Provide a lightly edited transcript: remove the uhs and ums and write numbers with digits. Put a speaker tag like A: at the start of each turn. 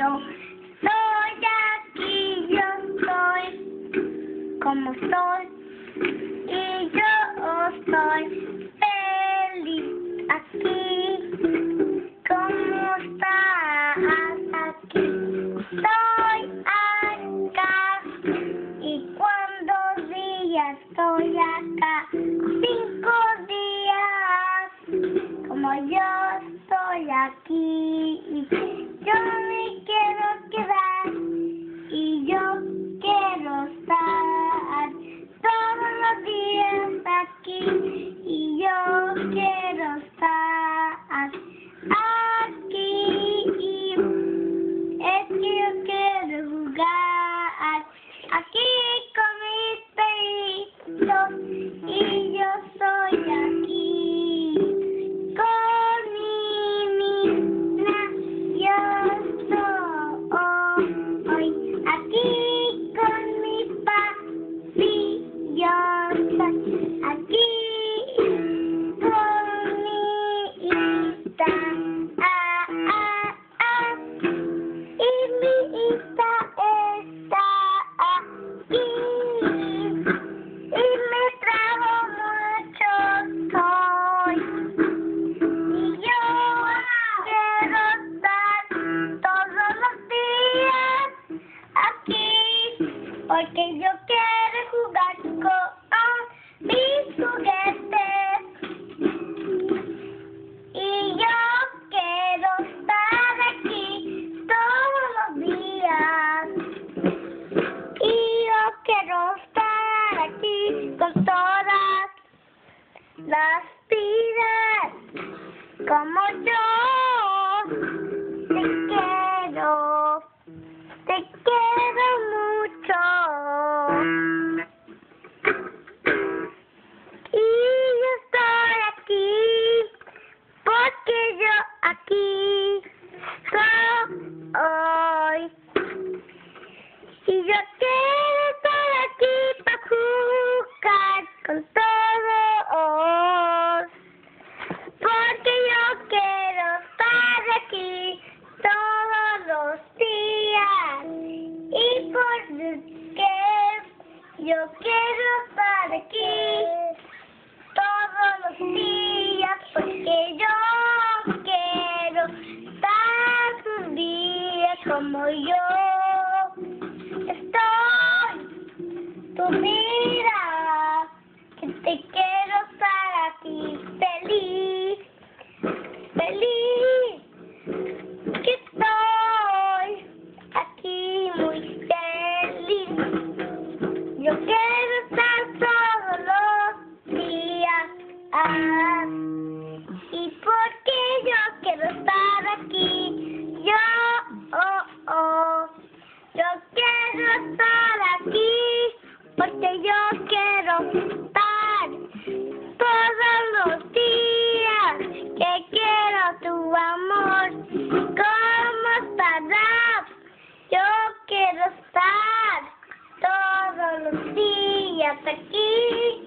A: Yo soy aquí, yo soy como soy y yo estoy feliz aquí. ¿Cómo estás aquí? Estoy acá y cuántos días estoy acá. 5 días como yo estoy aquí. Yo me quiero quedar y yo quiero estar todos los días aquí y yo quiero estar aquí. Es que yo quiero jugar aquí con mis perritos y yo soy aquí con mi mina. Yo soy aquí con mi papi. Yo soy aquí con mi hija. Y mi hija está aquí y me trajo mucho sol. Y yo quiero estar todos los días aquí porque yo quiero jugar con mis juguetes. Y yo quiero estar aquí todos los días. Y yo quiero estar aquí con todas las vidas. Como yo te quiero mucho. Y yo estoy aquí porque yo aquí soy. Y yo quiero estar aquí para jugar con todos. Porque yo quiero estar aquí todos los días. Y porque yo quiero estar aquí todos los días. Porque yo quiero estar un día como yo estoy. Tu vida, que te quiero estar aquí feliz, feliz, que estoy aquí muy feliz. Yo quiero estar todos los días. Y porque yo quiero estar aquí, yo quiero estar aquí, porque yo quiero estar todos los días, que quiero tu amor. ¿Cómo estarás? Yo quiero estar todos los días aquí.